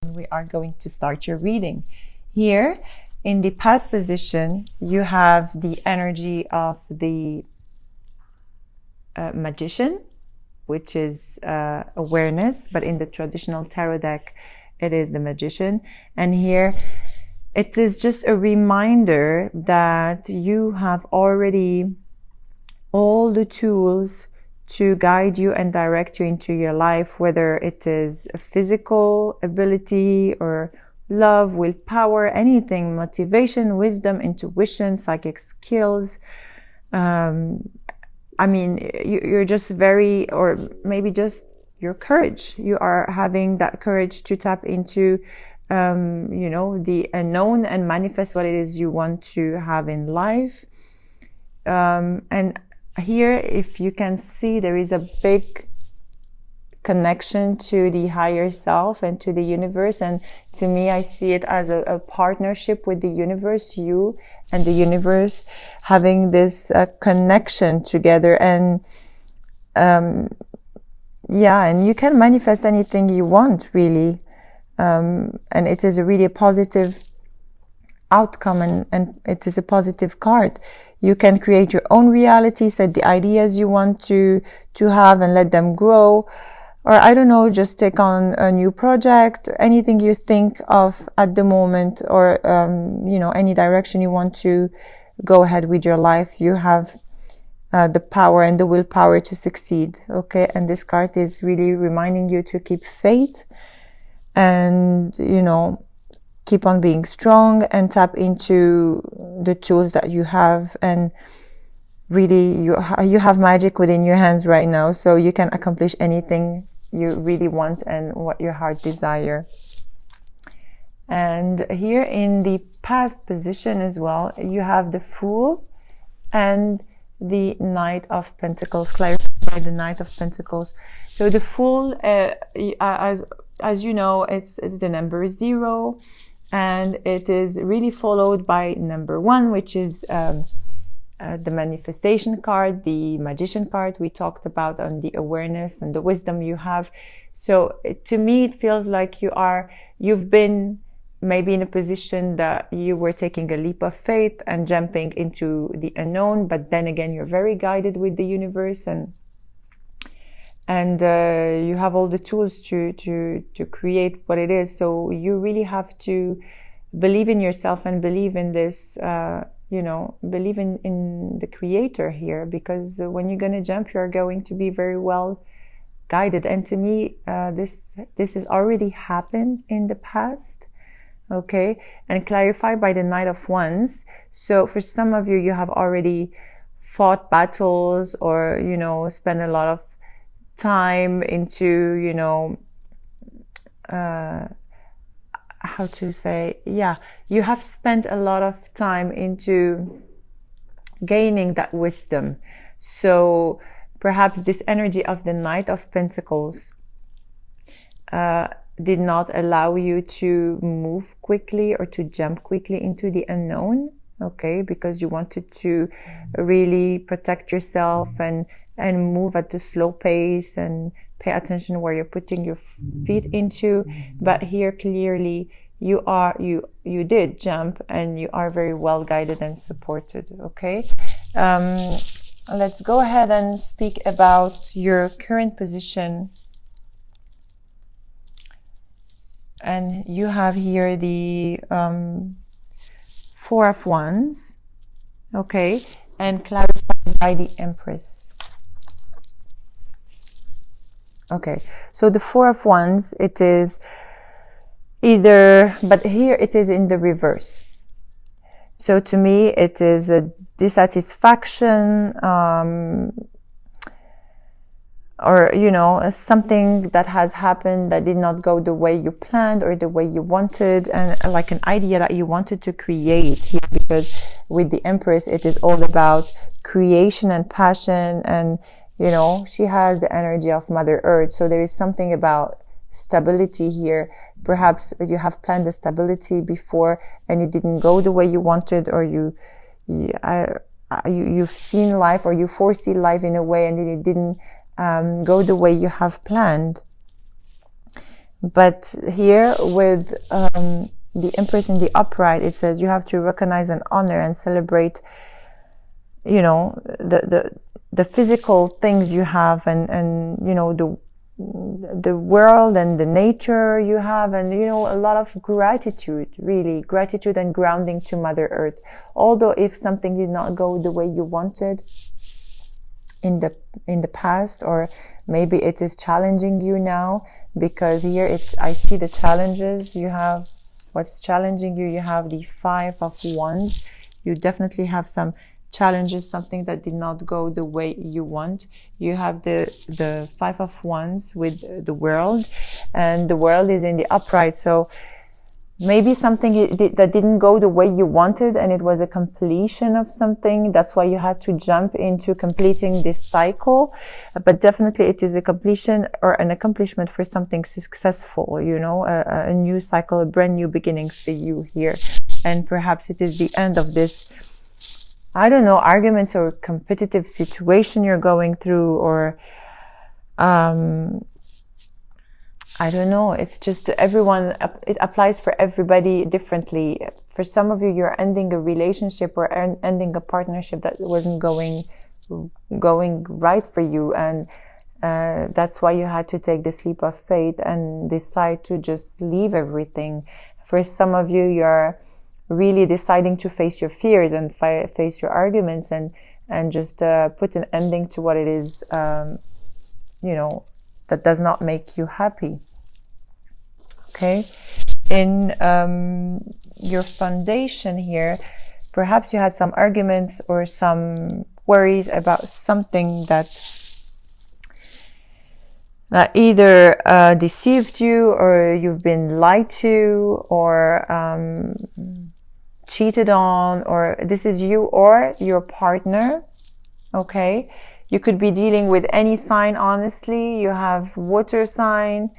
We are going to start your reading. Here in the past position, you have the energy of the magician, which is awareness, but in the traditional tarot deck, it is the magician. And here it is just a reminder that you have already all the tools to guide you and direct you into your life, whether it is a physical ability or love, willpower, anything, motivation, wisdom, intuition, psychic skills. I mean, you're just very, or maybe just your courage. You are having that courage to tap into, the unknown and manifest what it is you want to have in life. And here, if you can see, there is a big connection to the higher self and to the universe. And to me, I see it as a partnership with the universe, you and the universe having this connection together. And and you can manifest anything you want, really. And it is really a positive outcome, and it is a positive card. You can create your own reality, set the ideas you want to have and let them grow. Or I don't know, just take on a new project, anything you think of at the moment, or, any direction you want to go ahead with your life. You have the power and the willpower to succeed. Okay. And this card is really reminding you to keep faith and, keep on being strong and tap into the tools that you have. And really, you have magic within your hands right now, so you can accomplish anything you really want and what your heart desire. And here in the past position as well, you have the Fool and the Knight of Pentacles. Clarify the Knight of Pentacles. So the Fool, as you know, it's the number 0. And it is really followed by number 1, which is the manifestation card, the magician part we talked about, on the awareness and the wisdom you have. So to me, it feels like you've been maybe in a position that you were taking a leap of faith and jumping into the unknown. But then again, you're very guided with the universe, and you have all the tools to create what it is. So you really have to believe in yourself and believe in this, believe in the creator here, because when you're going to jump, you're going to be very well guided. And to me, this has already happened in the past. Okay. And clarify by the Knight of Wands. So for some of you, you have already fought battles, or, spent a lot of time into, you have spent a lot of time into gaining that wisdom. So perhaps this energy of the Knight of Pentacles did not allow you to move quickly or to jump quickly into the unknown. Okay, because you wanted to really protect yourself and move at a slow pace and pay attention where you're putting your feet into. But here, clearly, you did jump, and you are very well guided and supported. Okay. Let's go ahead and speak about your current position. And you have here the Four of Wands. Okay. And clarified by the Empress. Okay, so the Four of Wands, it is but here it is in the reverse. So to me, it is a dissatisfaction, or, something that has happened that did not go the way you planned or the way you wanted, and like an idea that you wanted to create here, because with the Empress, it is all about creation and passion, and she has the energy of Mother Earth. So there is something about stability here. Perhaps you have planned the stability before and it didn't go the way you wanted, or you've seen life, or you foresee life in a way and it didn't go the way you have planned. But here with the Empress in the upright, it says you have to recognize and honor and celebrate, you know, the physical things you have, and you know, the world and the nature you have, and you know, a lot of gratitude, really gratitude and grounding to Mother Earth. Although if something did not go the way you wanted in the past, or maybe it is challenging you now, because here I see the challenges you have. What's challenging you? You have the Five of Wands. You definitely have some challenges, something that did not go the way you want. You have the Five of Wands with the World, and the World is in the upright. So maybe something that didn't go the way you wanted, and it was a completion of something. That's why you had to jump into completing this cycle. But definitely it is a completion or an accomplishment for something successful, you know, a new cycle, a brand new beginning for you here. And perhaps it is the end of this, I don't know, arguments or competitive situation you're going through, or I don't know. It's just everyone, it applies for everybody differently. For some of you, you're ending a relationship or ending a partnership that wasn't going right for you. And that's why you had to take this leap of faith and decide to just leave everything. For some of you, you're really deciding to face your fears and face your arguments and just put an ending to what it is, you know, that does not make you happy. Okay, in your foundation here, perhaps you had some arguments or some worries about something that either deceived you, or you've been lied to, or cheated on, or this is you or your partner. Okay, you could be dealing with any sign, honestly. You have water sign,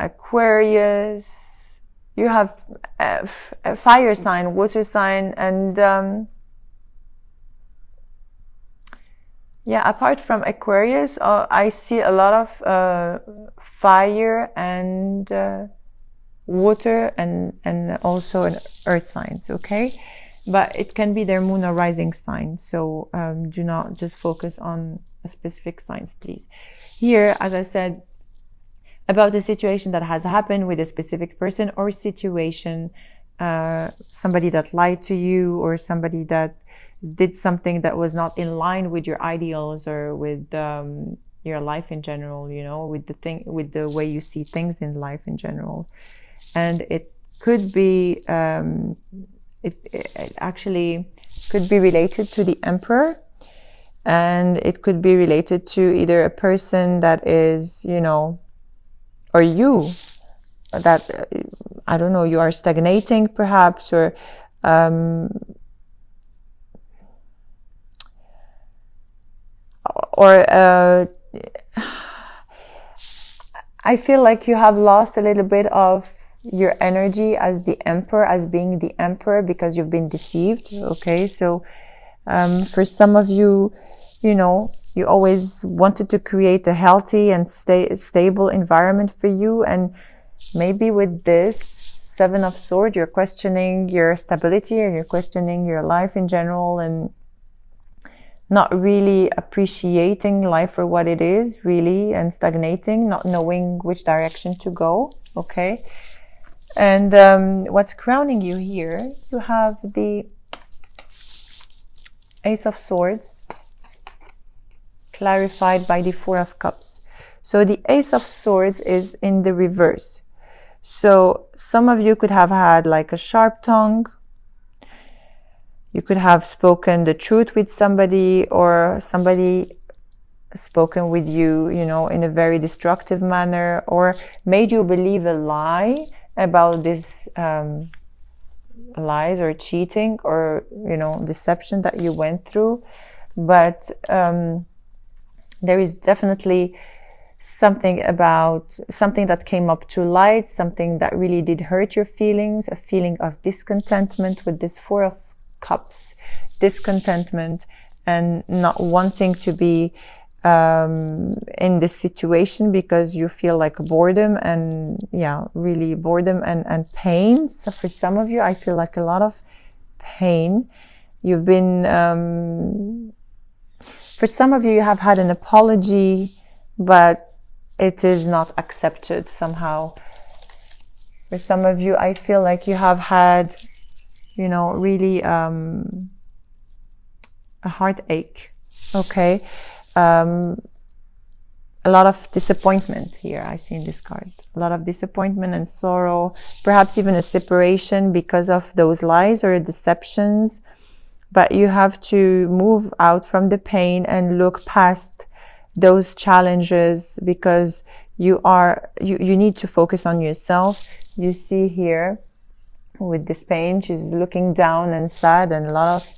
Aquarius, you have a fire sign, water sign, and yeah, apart from Aquarius, I see a lot of fire and water and also an earth signs, okay? But it can be their moon or rising sign, so do not just focus on a specific signs, please. Here, as I said, about the situation that has happened with a specific person or situation, somebody that lied to you, or somebody that did something that was not in line with your ideals or with your life in general, you know, with the way you see things in life in general. And it could be, it actually could be related to the Emperor, and it could be related to either a person that is, you know, or you, that, I don't know, you are stagnating perhaps, or I feel like you have lost a little bit of your energy as the Emperor, as being the Emperor, because you've been deceived. Okay, so for some of you, you know, you always wanted to create a healthy and stable environment for you, and maybe with this Seven of Swords, you're questioning your stability, and you're questioning your life in general, and not really appreciating life for what it is, really, and stagnating, not knowing which direction to go. Okay, and what's crowning you here? You have the Ace of Swords, clarified by the Four of Cups. So the Ace of Swords is in the reverse. So some of you could have had like a sharp tongue. You could have spoken the truth with somebody, or somebody spoken with you, you know, in a very destructive manner, or made you believe a lie about this lies or cheating or, you know, deception that you went through. But there is definitely something that came up to light, something that really did hurt your feelings, a feeling of discontentment with this Four of Cups, discontentment and not wanting to be in this situation, because you feel like boredom and really boredom and pain. So for some of you, I feel like a lot of pain. You've been, for some of you, you have had an apology, but it is not accepted somehow. For some of you, I feel like you have had, really a heartache. Okay. A lot of disappointment here I see in this card. A lot of disappointment and sorrow, perhaps even a separation because of those lies or deceptions. But you have to move out from the pain and look past those challenges, because you need to focus on yourself. You see here with this pain, she's looking down and sad, and a lot of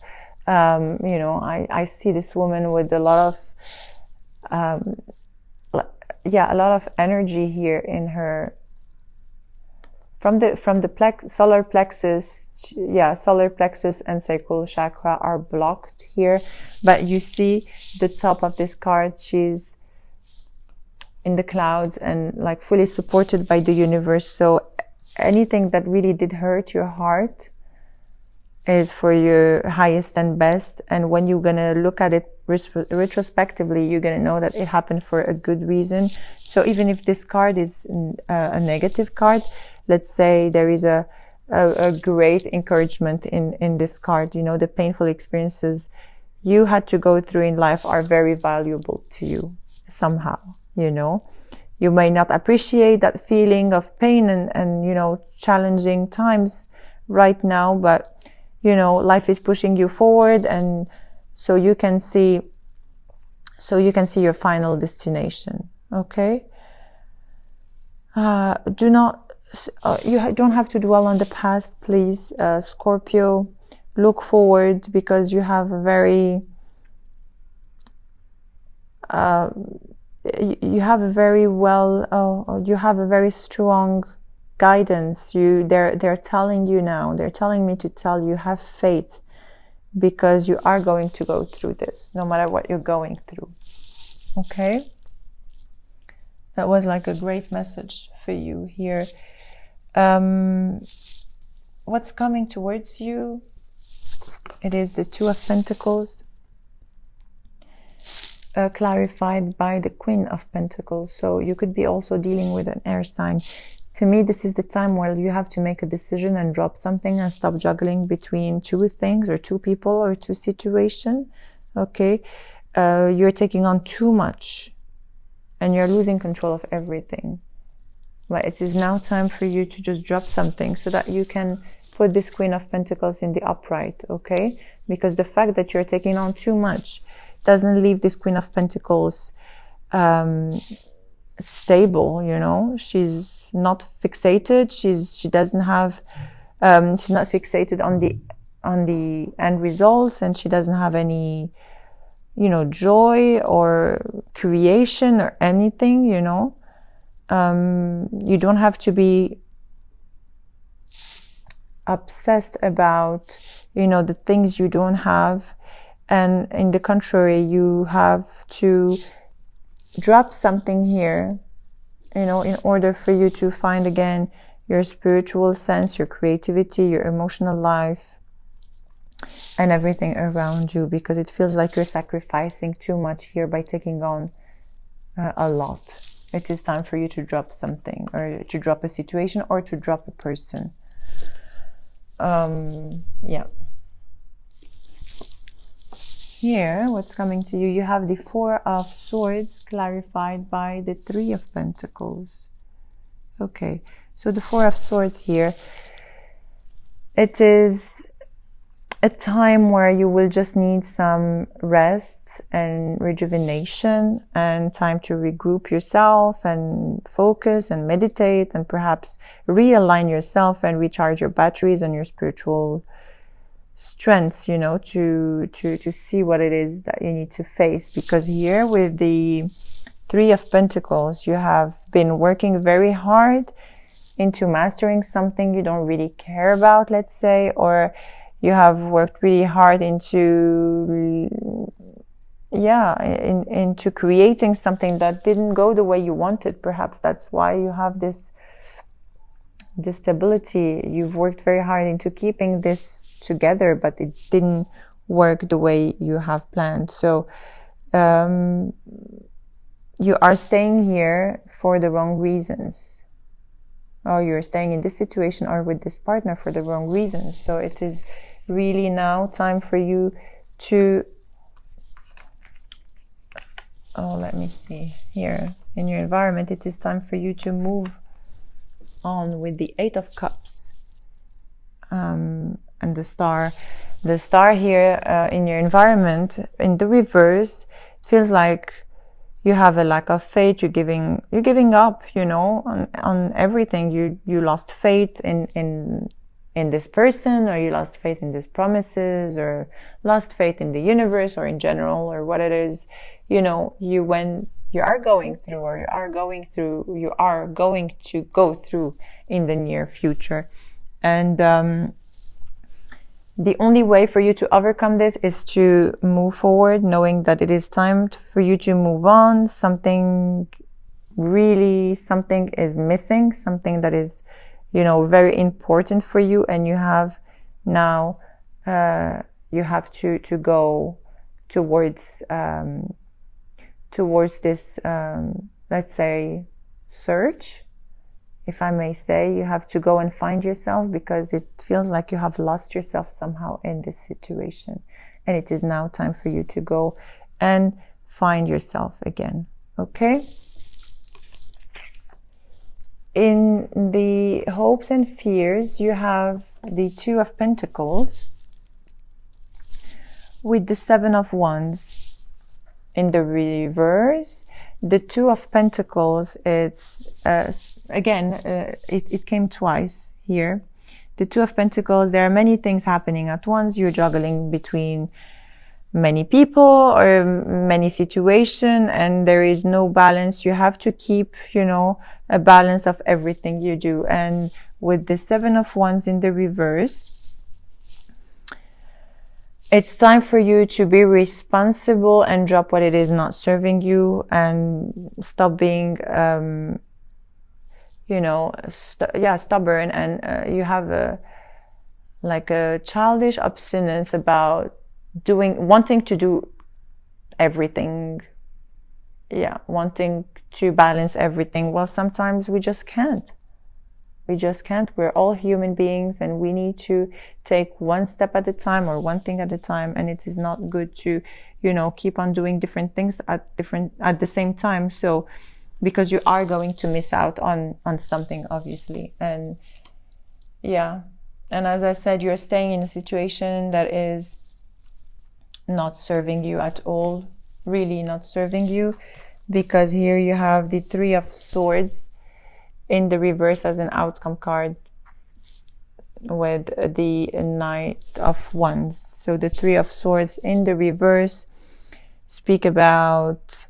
I see this woman with a lot of a lot of energy here in her, from the solar plexus. Solar plexus and sacral chakra are blocked here, but you see the top of this card, she's in the clouds and like fully supported by the universe. So anything that really did hurt your heart is for your highest and best. And when you're gonna look at it retrospectively, you're gonna know that it happened for a good reason. So even if this card is a negative card, let's say there is a great encouragement in this card. The painful experiences you had to go through in life are very valuable to you somehow. You may not appreciate that feeling of pain and challenging times right now, but life is pushing you forward, and so you can see your final destination. Okay. You don't have to dwell on the past, please, Scorpio. Look forward, because you have a very you have a very strong guidance. They're telling you now, they're telling me to tell you, have faith, because you are going to go through this no matter what you're going through. Okay, that was like a great message for you here. What's coming towards you? It is the Two of Pentacles, clarified by the Queen of Pentacles. So you could be also dealing with an air sign. To me, this is the time where you have to make a decision and drop something and stop juggling between two things or two people or two situations. Okay, you're taking on too much and you're losing control of everything. But it is now time for you to just drop something so that you can put this Queen of Pentacles in the upright. Okay, because the fact that you're taking on too much doesn't leave this Queen of Pentacles stable. She's not fixated. She doesn't have she's not fixated on the end results, and she doesn't have any joy or creation or anything. You don't have to be obsessed about the things you don't have, and in the contrary, you have to drop something here, in order for you to find again your spiritual sense, your creativity, your emotional life, and everything around you, because it feels like you're sacrificing too much here by taking on a lot. It is time for you to drop something, or to drop a situation, or to drop a person. Here, what's coming to you? You have the Four of Swords, clarified by the Three of Pentacles. Okay, so the Four of Swords here, it is a time where you will just need some rest and rejuvenation, and time to regroup yourself and focus and meditate, and perhaps realign yourself and recharge your batteries and your spiritual strengths, to see what it is that you need to face. Because here with the Three of Pentacles, you have been working very hard into mastering something you don't really care about, let's say, or you have worked really hard into yeah, into creating something that didn't go the way you wanted. Perhaps that's why you have this stability. You've worked very hard into keeping this together, but it didn't work the way you have planned. So you are staying here for the wrong reasons, or you're staying in this situation or with this partner for the wrong reasons. So it is really now time for you to, let me see here, in your environment, it is time for you to move on with the Eight of Cups and the Star. The Star here in your environment, in the reverse, it feels like you have a lack of faith. You're giving up, on everything. You lost faith in this person, or you lost faith in these promises, or lost faith in the universe, or in general, or what it is. You are going to go through in the near future. And the only way for you to overcome this is to move forward, knowing that it is time for you to move on. Something is missing, something that is, very important for you. And you have now, you have to go towards this, let's say, search, if I may say. You have to go and find yourself, because it feels like you have lost yourself somehow in this situation. And it is now time for you to go and find yourself again. Okay? In the hopes and fears, you have the Two of Pentacles with the Seven of Wands. In the reverse, the Two of Pentacles, it's it came twice here. The Two of Pentacles, there are many things happening at once. You're juggling between many people or many situations, and there is no balance. You have to keep, a balance of everything you do. And with the Seven of Wands in the reverse, it's time for you to be responsible and drop what it is not serving you, and stop being, stubborn. And you have a childish obstinance about wanting to do everything. Yeah, wanting to balance everything. Well, sometimes we just can't. We're all human beings, and we need to take one step at a time, or one thing at a time. And it is not good to, keep on doing different things at the same time. So, because you are going to miss out on something, obviously. And yeah. And as I said, you're staying in a situation that is not serving you at all, really not serving you, because here you have the Three of Swords in the reverse as an outcome card, with the Knight of Wands. So the Three of Swords in the reverse speak about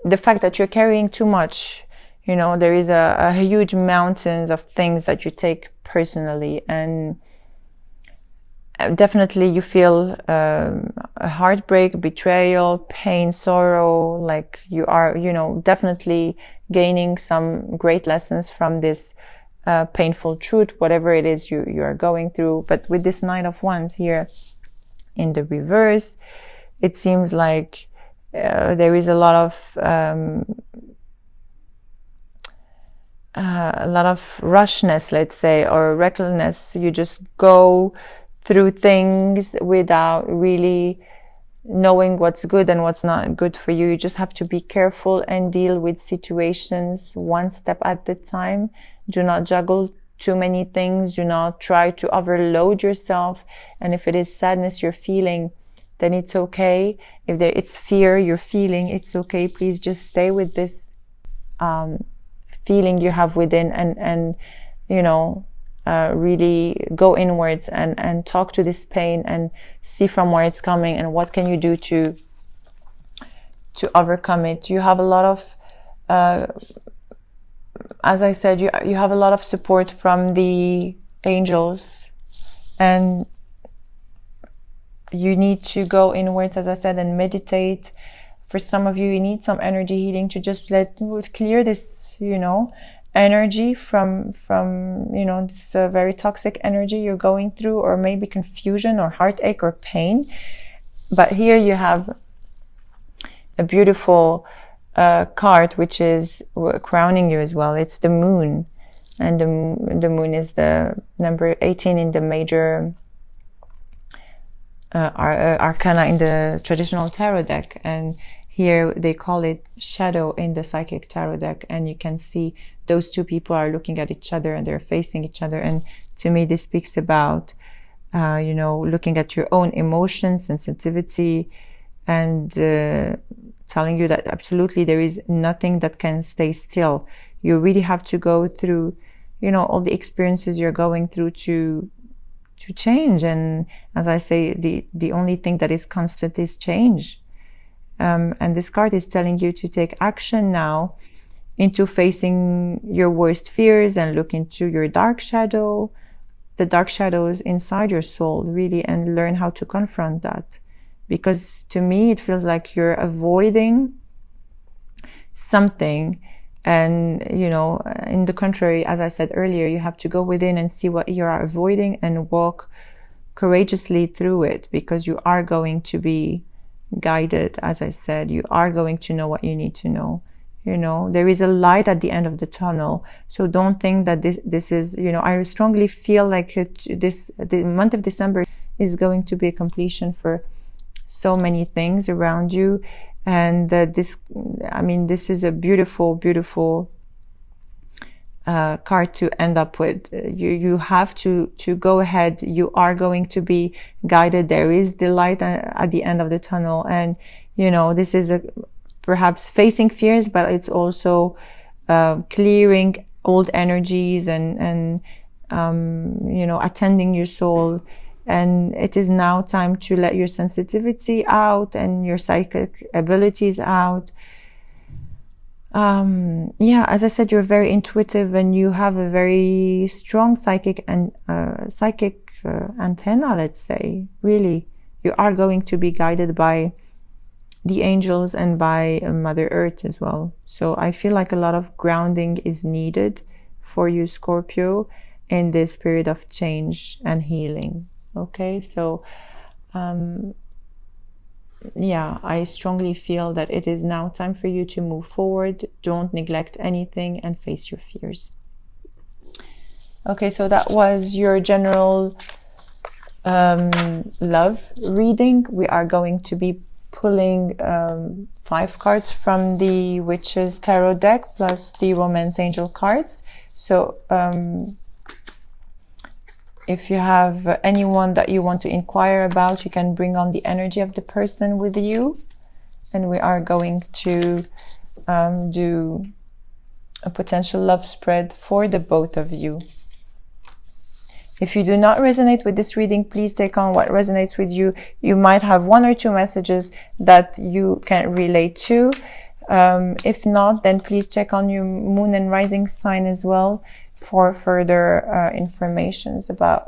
the fact that you're carrying too much. There is a huge mountains of things that you take personally, and definitely you feel a heartbreak, betrayal, pain, sorrow, like you are, definitely gaining some great lessons from this painful truth, whatever it is you are going through. But with this Knight of Wands here in the reverse, it seems like there is a lot of rushness, let's say, or recklessness. You just go through things without really knowing what's good and what's not good for you. You just have to be careful and deal with situations one step at a time. Do not juggle too many things. Do not try to overload yourself. And if it is sadness you're feeling, then it's okay. If it's fear you're feeling, it's okay. Please just stay with this feeling you have within, and really go inwards and talk to this pain and see from where it's coming, and what can you do to overcome it. You have a lot of as I said, you have a lot of support from the angels, and you need to go inwards, as I said, and meditate. For some of you, you need some energy healing to just clear this, energy from this very toxic energy you're going through, or maybe confusion or heartache or pain. But here you have a beautiful card which is crowning you as well. It's the moon, and the moon is the number 18 in the major arcana in the traditional tarot deck, and here they call it shadow in the psychic tarot deck. And you can see those two people are looking at each other and they're facing each other. And to me, this speaks about looking at your own emotions, sensitivity, and telling you that absolutely there is nothing that can stay still. You really have to go through all the experiences you're going through to change. And as I say, the only thing that is constant is change. And this card is telling you to take action now into facing your worst fears and look into your dark shadow, the dark shadows inside your soul, really, and learn how to confront that. Because to me, it feels like you're avoiding something. And, in the contrary, as I said earlier, you have to go within and see what you are avoiding and walk courageously through it, because you are going to be guided. As I said, you are going to know what you need to know. There is a light at the end of the tunnel. So don't think that this is, I strongly feel like the month of December is going to be a completion for so many things around you. And this is a beautiful, beautiful card to end up with. You have to go ahead. You are going to be guided. There is the light at the end of the tunnel. And, this is perhaps facing fears, but it's also clearing old energies and attending your soul. And it is now time to let your sensitivity out and your psychic abilities out. As I said, you're very intuitive and you have a very strong psychic and antenna, let's say. Really, you are going to be guided by the angels and by Mother Earth as well. So I feel like a lot of grounding is needed for you, Scorpio, in this period of change and healing. Okay, so I strongly feel that it is now time for you to move forward. Don't neglect anything and face your fears. Okay, so that was your general love reading. We are going to be pulling 5 cards from the Witches Tarot deck plus the Romance Angel cards. So if you have anyone that you want to inquire about, you can bring on the energy of the person with you. And we are going to do a potential love spread for the both of you. If you do not resonate with this reading, please take on what resonates with you. You might have 1 or 2 messages that you can relate to. If not, then please check on your moon and rising sign as well for further informations about